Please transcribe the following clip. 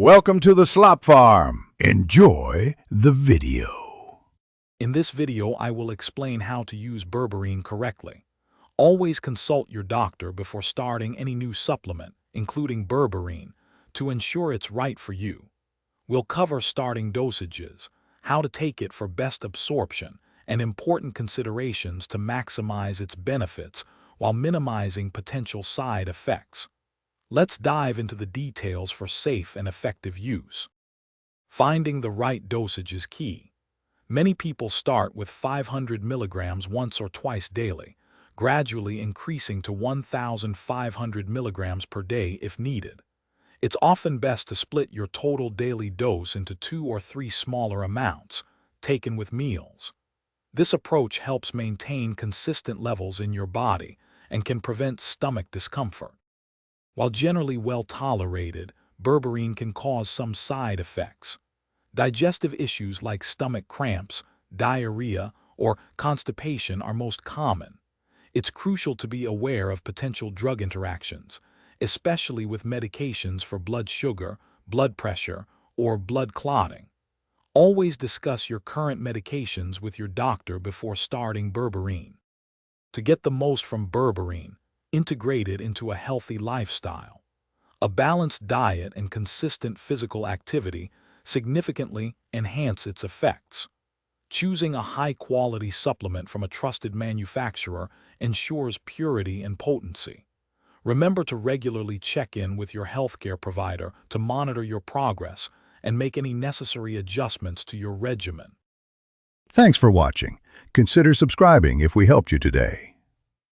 Welcome to the Slop Farm. Enjoy the video. In this video, I will explain how to use berberine correctly. Always consult your doctor before starting any new supplement, including berberine, to ensure it's right for you. We'll cover starting dosages, how to take it for best absorption, and important considerations to maximize its benefits while minimizing potential side effects. Let's dive into the details for safe and effective use. Finding the right dosage is key. Many people start with 500 milligrams once or twice daily, gradually increasing to 1,500 milligrams per day if needed. It's often best to split your total daily dose into 2 or 3 smaller amounts, taken with meals. This approach helps maintain consistent levels in your body and can prevent stomach discomfort. While generally well tolerated, berberine can cause some side effects. Digestive issues like stomach cramps, diarrhea, or constipation are most common. It's crucial to be aware of potential drug interactions, especially with medications for blood sugar, blood pressure, or blood clotting. Always discuss your current medications with your doctor before starting berberine. To get the most from berberine, integrate it into a healthy lifestyle. A balanced diet and consistent physical activity significantly enhance its effects. Choosing a high-quality supplement from a trusted manufacturer ensures purity and potency. Remember to regularly check in with your healthcare provider to monitor your progress and make any necessary adjustments to your regimen. Thanks for watching. Consider subscribing if we helped you today.